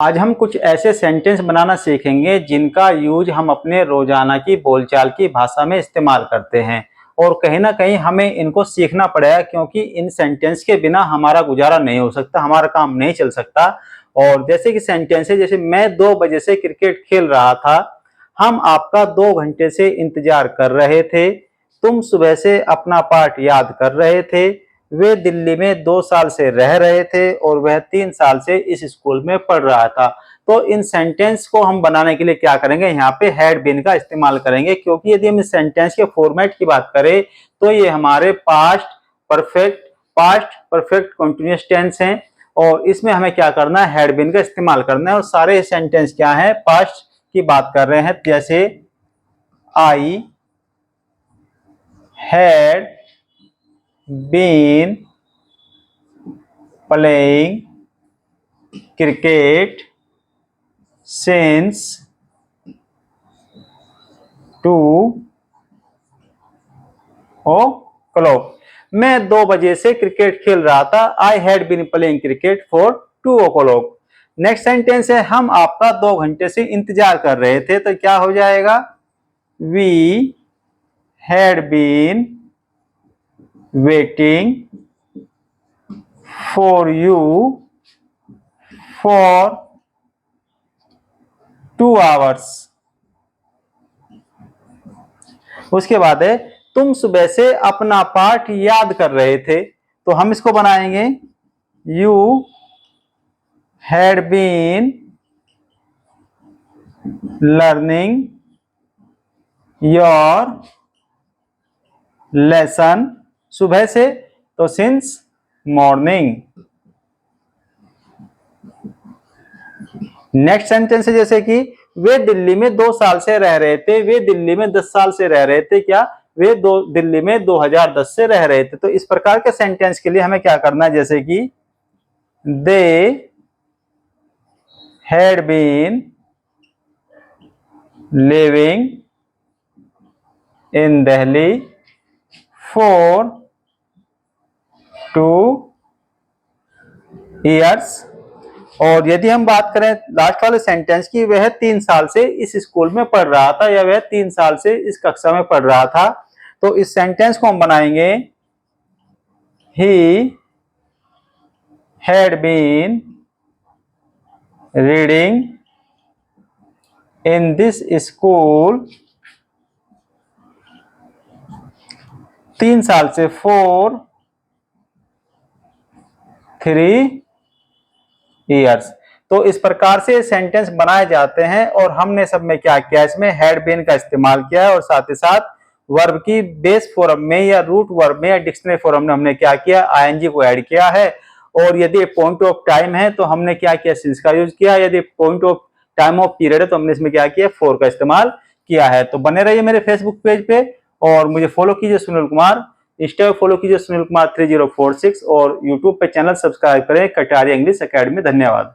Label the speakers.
Speaker 1: आज हम कुछ ऐसे सेंटेंस बनाना सीखेंगे जिनका यूज हम अपने रोजाना की बोलचाल की भाषा में इस्तेमाल करते हैं और कहीं ना कहीं हमें इनको सीखना पड़ेगा क्योंकि इन सेंटेंस के बिना हमारा गुजारा नहीं हो सकता, हमारा काम नहीं चल सकता। और जैसे कि सेंटेंस है, जैसे मैं 2 बजे से क्रिकेट खेल रहा था, हम आपका 2 घंटे से इंतजार कर रहे थे, तुम सुबह से अपना पाठ याद कर रहे थे, वे दिल्ली में 2 साल से रह रहे थे और वह 3 साल से इस स्कूल में पढ़ रहा था। तो इन सेंटेंस को हम बनाने के लिए क्या करेंगे, यहाँ पे हैड बीन का इस्तेमाल करेंगे, क्योंकि यदि हम इस सेंटेंस के फॉर्मेट की बात करें तो ये हमारे पास्ट परफेक्ट कंटिन्यूअस टेंस हैं और इसमें हमें क्या करना है, हैड बीन का इस्तेमाल करना है। और सारे सेंटेंस क्या है, पास्ट की बात कर रहे हैं। जैसे I had been playing cricket since 2 o'clock। मैं 2 बजे से क्रिकेट खेल रहा था। I had been playing cricket for 2 o'clock। Next sentence है, हम आपका 2 घंटे से इंतजार कर रहे थे। तो क्या हो जाएगा, we had been waiting for you for 2 hours। उसके बाद है, तुम सुबह से अपना पाठ याद कर रहे थे। तो हम इसको बनाएंगे, you had been learning your lesson सुबह से, तो सिंस मॉर्निंग। नेक्स्ट सेंटेंस है, जैसे कि वे दिल्ली में 2 साल से रह रहे थे, वे दिल्ली में 10 साल से रह रहे थे। क्या, वे दिल्ली में 2010 से रह रहे थे। तो इस प्रकार के सेंटेंस के लिए हमें क्या करना है, जैसे कि they had been living in Delhi for 2 years। और यदि हम बात करें लास्ट वाले सेंटेंस की, वह 3 साल से इस स्कूल में पढ़ रहा था या वह 3 साल से इस कक्षा में पढ़ रहा था। तो इस सेंटेंस को हम बनाएंगे, he had been reading in this school 3 साल से फॉर 3 years। तो इस प्रकार से सेंटेंस बनाए जाते हैं और हमने सब में क्या किया, इसमें हैड बीन का इस्तेमाल किया है और साथ ही साथ वर्ब की बेस फॉर्म में या रूट वर्ब में या डिक्शनरी फॉर्म में हमने क्या किया, आईएनजी को ऐड किया है। और यदि पॉइंट ऑफ टाइम है तो हमने क्या किया, सिंस का यूज किया। यदि point of time of period है तो हमने इसमें क्या किया, फॉर का इस्तेमाल किया है। तो बने रहिए मेरे फेसबुक पेज पे और मुझे फॉलो कीजिए सुनील कुमार, इंस्टा पे फॉलो कीजिए सुनील कुमार 3046 और यूट्यूब पे चैनल सब्सक्राइब करें कटारिया इंग्लिश एकेडमी। धन्यवाद।